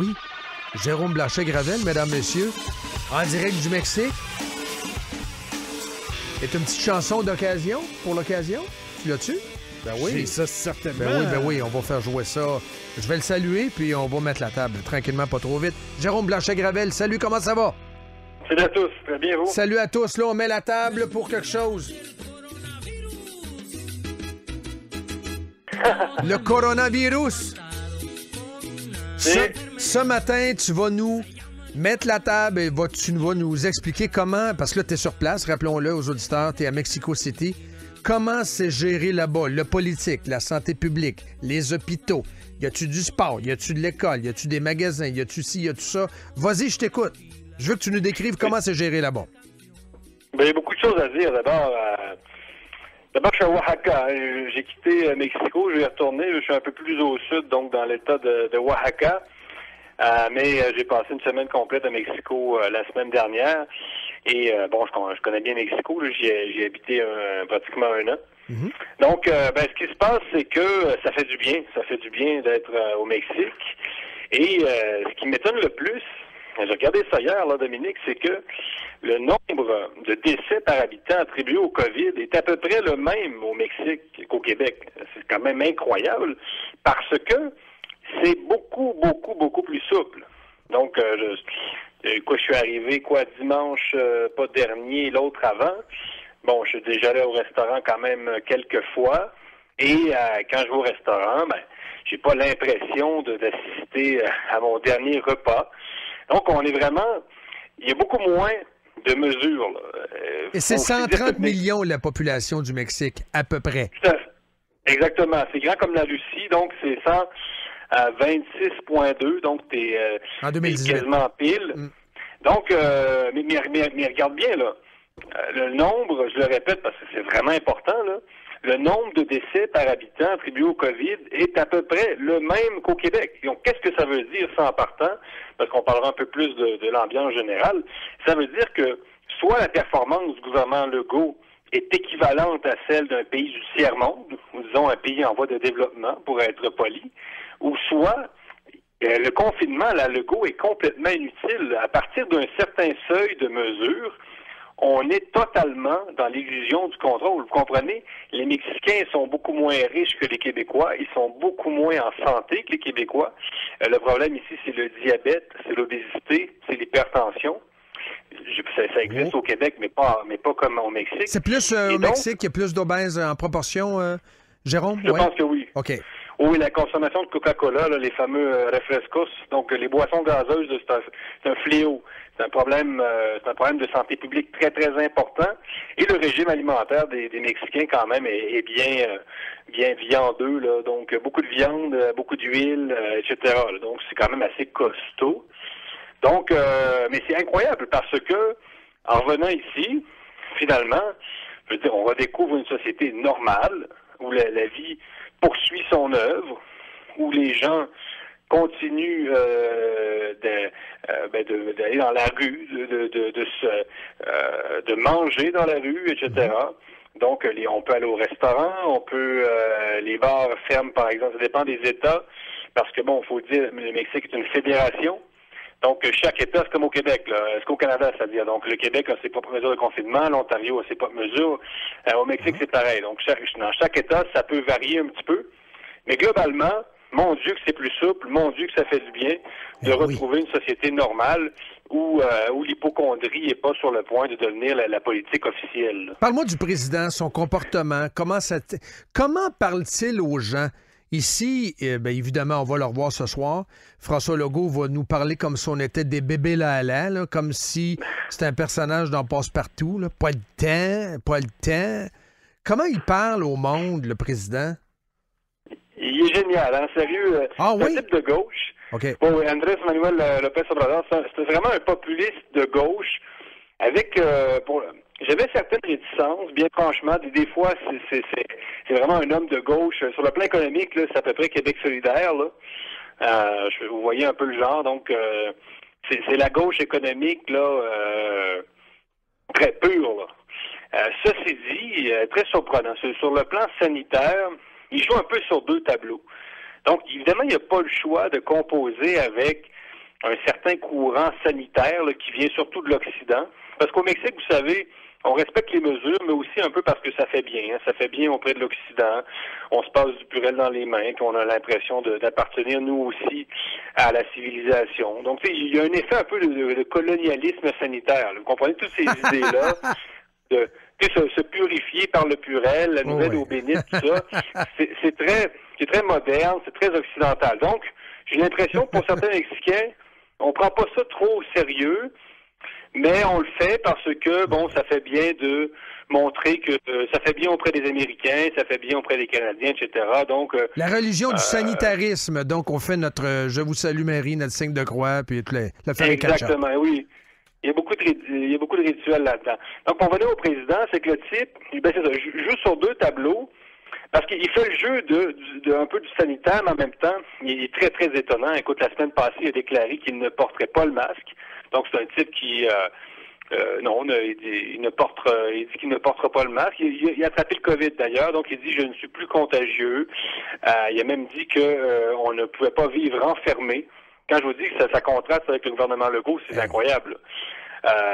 Oui, Jérôme Blanchet-Gravel, mesdames, messieurs, en direct du Mexique. C'est une petite chanson d'occasion, pour l'occasion. Tu l'as-tu? Ben oui. J'ai ça certainement. Ben oui, on va faire jouer ça. Je vais le saluer, puis on va mettre la table tranquillement, pas trop vite. Jérôme Blanchet-Gravel, salut, comment ça va? Salut à tous, très bien vous? Salut à tous, là, on met la table pour quelque chose. Le coronavirus. Ce matin, tu vas nous mettre la table et tu vas nous expliquer comment, parce que là, tu es sur place, rappelons-le aux auditeurs, tu es à Mexico City, comment c'est géré là-bas, le politique, la santé publique, les hôpitaux. Y a-tu du sport? Y a-tu de l'école? Y a-tu des magasins? Y a-tu ci? Y a-tu ça? Vas-y, je t'écoute. Je veux que tu nous décrives comment c'est géré là-bas. Ben, il y a beaucoup de choses à dire. D'abord, je suis à Oaxaca. J'ai quitté Mexico, je vais y retourner. Je suis un peu plus au sud, donc dans l'état de Oaxaca. Mais j'ai passé une semaine complète à Mexico la semaine dernière. Et je connais bien Mexico. J'y ai habité pratiquement 1 an. Mm-hmm. Donc, ce qui se passe, c'est que ça fait du bien. Ça fait du bien d'être au Mexique. Et ce qui m'étonne le plus, j'ai regardé ça hier, là, Dominique, c'est que le nombre de décès par habitant attribués au COVID est à peu près le même au Mexique qu'au Québec. C'est quand même incroyable parce que c'est beaucoup, beaucoup, beaucoup plus souple. Donc, je suis arrivé, dimanche, pas dernier, l'autre avant. Bon, je suis déjà allé au restaurant quand même quelques fois. Et quand je vais au restaurant, j'ai pas l'impression d'assister à mon dernier repas. Donc, il y a beaucoup moins de mesures. Là. Et c'est 130 millions la population du Mexique, à peu près. Exactement. C'est grand comme la Russie, donc c'est 126,2, donc t'es quasiment pile. Mm. Donc, mais regarde bien, là. Le nombre, je le répète parce que c'est vraiment important, là. Le nombre de décès par habitant attribués au COVID est à peu près le même qu'au Québec. Donc, qu'est-ce que ça veut dire, ça, en partant? Parce qu'on parlera un peu plus de l'ambiance générale. Ça veut dire que soit la performance du gouvernement Legault est équivalente à celle d'un pays du tiers-monde, ou disons un pays en voie de développement, pour être poli, ou soit le confinement, la Legault, est complètement inutile. À partir d'un certain seuil de mesures, on est totalement dans l'illusion du contrôle. Vous comprenez? Les Mexicains sont beaucoup moins riches que les Québécois. Ils sont beaucoup moins en santé que les Québécois. Le problème ici, c'est le diabète, c'est l'obésité, c'est l'hypertension. Ça existe au Québec, mais pas comme au Mexique. C'est plus au Mexique, il y a plus d'obèses en proportion, Jérôme? Je pense que oui. OK. Oui, la consommation de Coca-Cola, là, les fameux refrescos, donc les boissons gazeuses, c'est un fléau. C'est un problème de santé publique très, très important. Et le régime alimentaire des Mexicains, quand même, est bien viandeux, là. Donc, beaucoup de viande, beaucoup d'huile, etc. Là. Donc, c'est quand même assez costaud. Donc, mais c'est incroyable parce que, en revenant ici, finalement, je veux dire, on redécouvre une société normale où la vie poursuit son œuvre, où les gens continuent d'aller dans la rue, de manger dans la rue, etc. Donc, on peut aller au restaurant, les bars ferment, par exemple, ça dépend des États, parce que, il faut dire, le Mexique est une fédération. Donc, chaque État, c'est comme au Québec, là. C'est qu'au Canada, c'est-à-dire. Donc, le Québec a ses propres mesures de confinement, l'Ontario a ses propres mesures. Au Mexique, c'est pareil. Donc, dans chaque État, ça peut varier un petit peu. Mais globalement, mon Dieu que c'est plus souple, mon Dieu que ça fait du bien de retrouver une société normale où l'hypocondrie n'est pas sur le point de devenir la politique officielle. Là. Parle-moi du président, son comportement. Comment parle-t-il aux gens? Ici, évidemment, on va le revoir ce soir. François Legault va nous parler comme si on était des bébés là, comme si c'était un personnage dans Passe-Partout. Là. Pas le temps. Comment il parle au monde, le président? Il est génial, hein, sérieux. C'est un type de gauche. Okay. Bon, Andrés Manuel López Obrador, c'est vraiment un populiste de gauche avec... J'avais certaines réticences, bien franchement. Des fois, c'est vraiment un homme de gauche. Sur le plan économique, là, c'est à peu près Québec solidaire. Là. Vous voyez un peu le genre. Donc, c'est la gauche économique là, très pure. Là. Ceci dit, très surprenant. Sur le plan sanitaire, il joue un peu sur deux tableaux. Donc, évidemment, il n'y a pas le choix de composer avec un certain courant sanitaire là, qui vient surtout de l'Occident. Parce qu'au Mexique, vous savez, on respecte les mesures, mais aussi un peu parce que ça fait bien. Hein. Ça fait bien auprès de l'Occident. On se passe du purel dans les mains, puis on a l'impression d'appartenir, nous aussi, à la civilisation. Donc, il y a un effet un peu de colonialisme sanitaire. Là. Vous comprenez toutes ces idées-là de se purifier par le purel, la nouvelle eau bénite, tout ça. C'est très moderne, c'est très occidental. Donc, j'ai l'impression que pour certains Mexicains, on prend pas ça trop au sérieux. Mais on le fait parce que, bon, ça fait bien de montrer que ça fait bien auprès des Américains, ça fait bien auprès des Canadiens, etc. Donc la religion du sanitarisme. Donc, on fait notre Je vous salue Marie, notre signe de croix, puis le faire exactement, oui. Il y a beaucoup de rituels là-dedans. Donc, pour revenir au président, c'est que le type, ben c'est ça, joue sur deux tableaux. Parce qu'il fait le jeu un peu du sanitaire, mais en même temps, il est très, très étonnant. Écoute, la semaine passée, il a déclaré qu'il ne porterait pas le masque. Donc, c'est un type qui, il dit qu'il ne portera pas le masque. Il a attrapé le COVID, d'ailleurs. Donc, il dit, je ne suis plus contagieux. Il a même dit on ne pouvait pas vivre enfermé. Quand je vous dis que ça contraste avec le gouvernement Legault, c'est incroyable.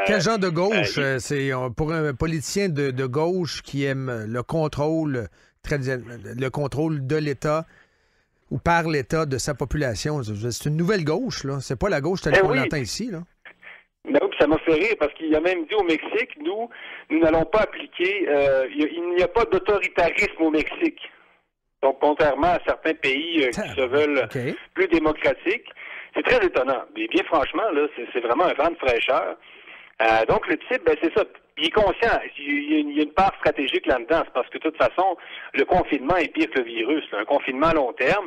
Quel genre de gauche? C'est pour un politicien de gauche qui aime le contrôle de l'État ou par l'État de sa population. C'est une nouvelle gauche, là. C'est pas la gauche telle qu'on l'entend ici, là. Ben oui, ça m'a fait rire parce qu'il a même dit au Mexique, nous n'allons pas appliquer, il n'y a pas d'autoritarisme au Mexique. Donc, contrairement à certains pays qui se veulent plus démocratiques, c'est très étonnant. Mais bien franchement, là, c'est vraiment un vent de fraîcheur. Donc, le type, ben c'est ça. Il est conscient. Il y a une part stratégique là-dedans. C'est parce que, de toute façon, le confinement est pire que le virus. Là. Un confinement à long terme,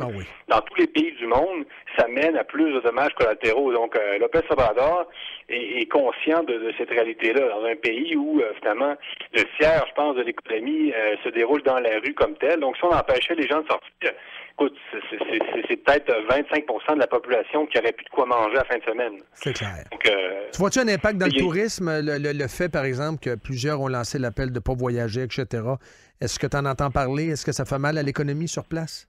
dans tous les pays du monde, ça mène à plus de dommages collatéraux. Donc, López Obrador est conscient de cette réalité-là. Dans un pays où, finalement, le tiers, je pense, de l'économie se déroule dans la rue comme tel. Donc, si on empêchait les gens de sortir, écoute, c'est peut-être 25% de la population qui aurait plus de quoi manger à la fin de semaine. C'est clair. Donc, tu vois-tu un impact dans le tourisme? Le fait, par exemple, que plusieurs ont lancé l'appel de ne pas voyager, etc. Est-ce que tu en entends parler? Est-ce que ça fait mal à l'économie sur place?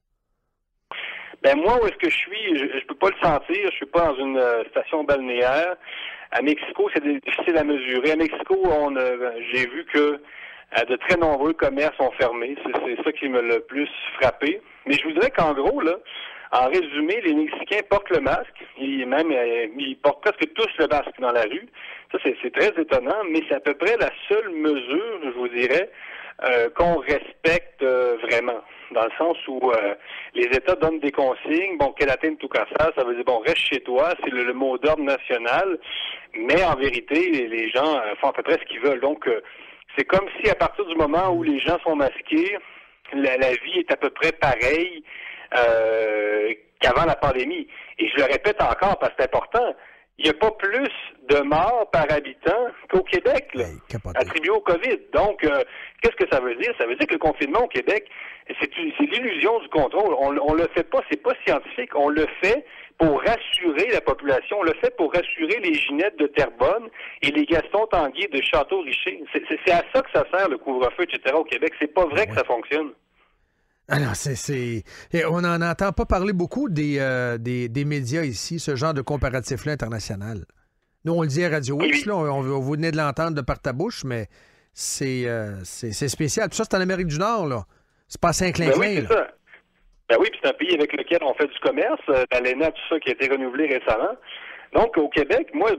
Ben moi, où est-ce que je suis? Je peux pas le sentir. Je suis pas dans une station balnéaire. À Mexico, c'est difficile à mesurer. À Mexico, j'ai vu que de très nombreux commerces ont fermé. C'est ça qui m'a le plus frappé. Mais je vous dirais qu'en gros, là, en résumé, les Mexicains portent le masque. Ils portent presque tous le masque dans la rue. Ça, c'est très étonnant, mais c'est à peu près la seule mesure, je vous dirais, qu'on respecte vraiment. Dans le sens où les États donnent des consignes. Bon, quédate en tu casa, ça veut dire, bon, reste chez toi, c'est le mot d'ordre national. Mais en vérité, les gens font à peu près ce qu'ils veulent. Donc, c'est comme si à partir du moment où les gens sont masqués, la vie est à peu près pareille qu'avant la pandémie. Et je le répète encore parce que c'est important, il n'y a pas plus de morts par habitant qu'au Québec, là, attribués au COVID. Donc, qu'est-ce que ça veut dire? Ça veut dire que le confinement au Québec, c'est l'illusion du contrôle. On le fait pas, c'est pas scientifique. On le fait pour rassurer la population. On le fait pour rassurer les Ginettes de Terrebonne et les Gaston Tanguay de Château-Richer. C'est à ça que ça sert, le couvre-feu, etc. au Québec. C'est pas vrai que ça fonctionne. Alors, on n'en entend pas parler beaucoup des médias ici, ce genre de comparatif-là international. Nous, on le dit à Radio X, là, on vous venez de l'entendre de par ta bouche, mais c'est spécial. Puis ça, c'est en Amérique du Nord, là. C'est pas Saint-Clinclin, oui, c'est ça. Ben oui, puis c'est un pays avec lequel on fait du commerce, l'ALENA, tout ça, qui a été renouvelé récemment. Donc, au Québec, moi,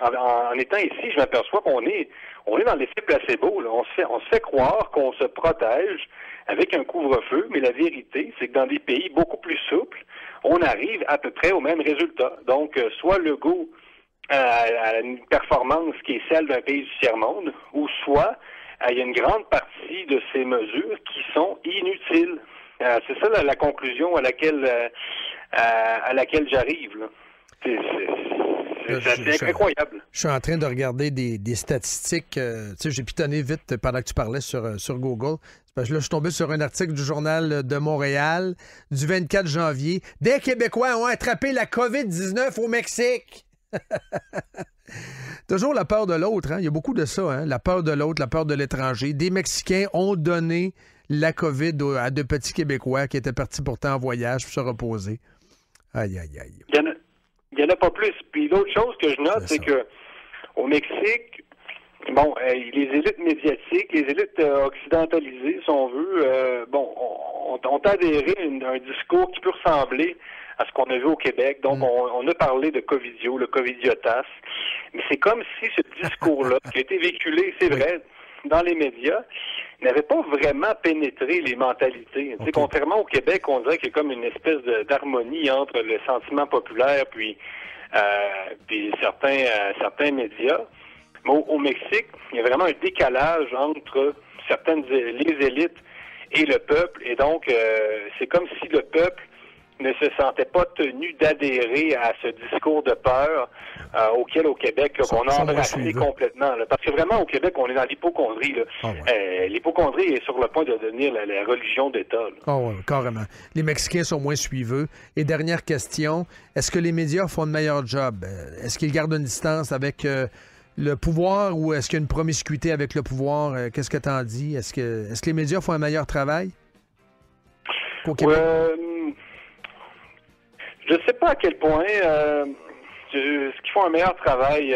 en étant ici, je m'aperçois qu'on est dans l'effet placebo. Là. On se fait croire qu'on se protège avec un couvre-feu, mais la vérité, c'est que dans des pays beaucoup plus souples, on arrive à peu près au même résultat. Donc, soit Legault a une performance qui est celle d'un pays du tiers-monde, ou soit il y a une grande partie de ces mesures qui sont inutiles. C'est ça la conclusion à laquelle j'arrive, là. C'est incroyable. Je suis en train de regarder des statistiques. Tu sais, j'ai pitonné vite pendant que tu parlais sur Google. Parce que là, je suis tombé sur un article du Journal de Montréal du 24 janvier. Des Québécois ont attrapé la COVID-19 au Mexique. Toujours la peur de l'autre. Hein? Il y a beaucoup de ça. Hein? La peur de l'autre, la peur de l'étranger. Des Mexicains ont donné la COVID à de petits Québécois qui étaient partis pourtant en voyage pour se reposer. Aïe, aïe, aïe. Il n'y en a pas plus. Puis l'autre chose que je note, c'est que au Mexique, bon, les élites médiatiques, les élites occidentalisées, si on veut, ont adhéré à un discours qui peut ressembler à ce qu'on a vu au Québec. Donc, on a parlé de Covidio, le Covidiotas. Mais c'est comme si ce discours-là, qui a été véhiculé, c'est vrai, dans les médias, n'avait pas vraiment pénétré les mentalités. Okay. Contrairement au Québec, on dirait qu'il y a comme une espèce d'harmonie entre le sentiment populaire puis certains médias. Mais au Mexique, il y a vraiment un décalage entre les élites et le peuple. Et donc, c'est comme si le peuple ne se sentait pas tenu d'adhérer à ce discours de peur auquel, au Québec, on a embrassé complètement. Là. Parce que vraiment, au Québec, on est dans l'hypocondrie. L'hypocondrie est sur le point de devenir la religion d'État. Oui, carrément. Les Mexicains sont moins suiveux. Et dernière question, est-ce que les médias font le meilleur job? Est-ce qu'ils gardent une distance avec le pouvoir ou est-ce qu'il y a une promiscuité avec le pouvoir? Qu'est-ce que tu en dis? Est-ce que les médias font un meilleur travail qu'au Québec? Je ne sais pas à quel point est-ce qu'ils font un meilleur travail.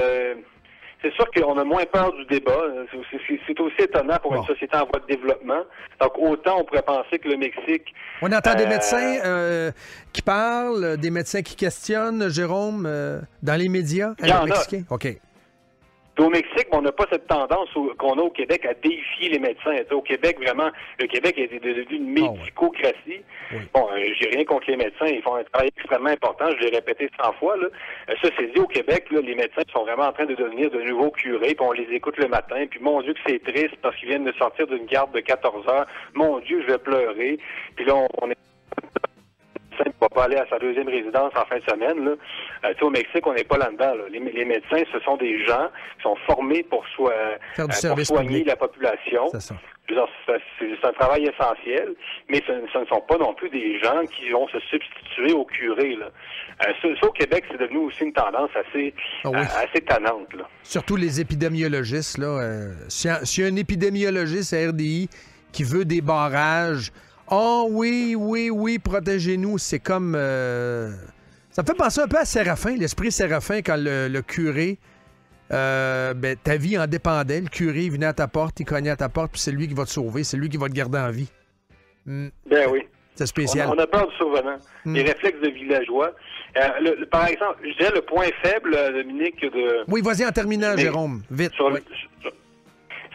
C'est sûr qu'on a moins peur du débat. C'est aussi étonnant pour une société en voie de développement. Donc, autant on pourrait penser que le Mexique... On entend des médecins qui parlent, des médecins qui questionnent, Jérôme, dans les médias mexicains? OK. Au Mexique, on n'a pas cette tendance qu'on a au Québec à déifier les médecins. Au Québec, vraiment, le Québec est devenu une médicocratie. Oui. Bon, j'ai rien contre les médecins, ils font un travail extrêmement important, je l'ai répété 100 fois. Là. Ça, c'est dit au Québec, là, les médecins sont vraiment en train de devenir de nouveaux curés, puis on les écoute le matin, puis mon Dieu que c'est triste parce qu'ils viennent de sortir d'une garde de 14 heures. Mon Dieu, je vais pleurer. Puis là, on est... ne va pas aller à sa deuxième résidence en fin de semaine. Là. Au Mexique, on n'est pas là-dedans. Là. Les médecins, ce sont des gens qui sont formés pour soigner la population. C'est un travail essentiel, mais ce ne sont pas non plus des gens qui vont se substituer aux curés. Là. Ça, au Québec, c'est devenu aussi une tendance assez tannante. Là. Surtout les épidémiologistes. S'il y a un épidémiologiste à RDI qui veut des barrages... Oh oui, protégez-nous. C'est comme... Ça me fait penser un peu à Séraphin, l'esprit Séraphin, quand le curé, ta vie en dépendait. Le curé venait à ta porte, il cognait à ta porte, puis c'est lui qui va te sauver, c'est lui qui va te garder en vie. Ben oui. C'est spécial. On a peur du survenant. Les réflexes de villageois. Par exemple, je dirais le point faible, Dominique, de... Oui, vas-y en terminant, Jérôme, vite.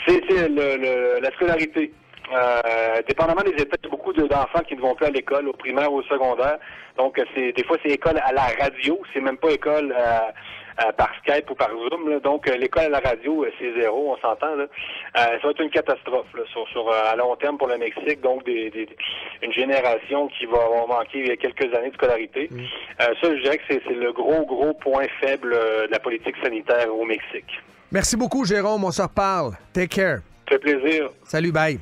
C'est la scolarité. Dépendamment des États, il y a beaucoup d'enfants qui ne vont plus à l'école, au primaire ou au secondaire. Donc, des fois, c'est école à la radio. C'est même pas école par Skype ou par Zoom. Là. Donc, l'école à la radio, c'est zéro, on s'entend. Là. Ça va être une catastrophe là, à long terme pour le Mexique. Donc, une génération qui va manquer quelques années de scolarité. Ça, je dirais que c'est le gros point faible de la politique sanitaire au Mexique. Merci beaucoup, Jérôme. On se reparle. Take care. Ça fait plaisir. Salut, bye.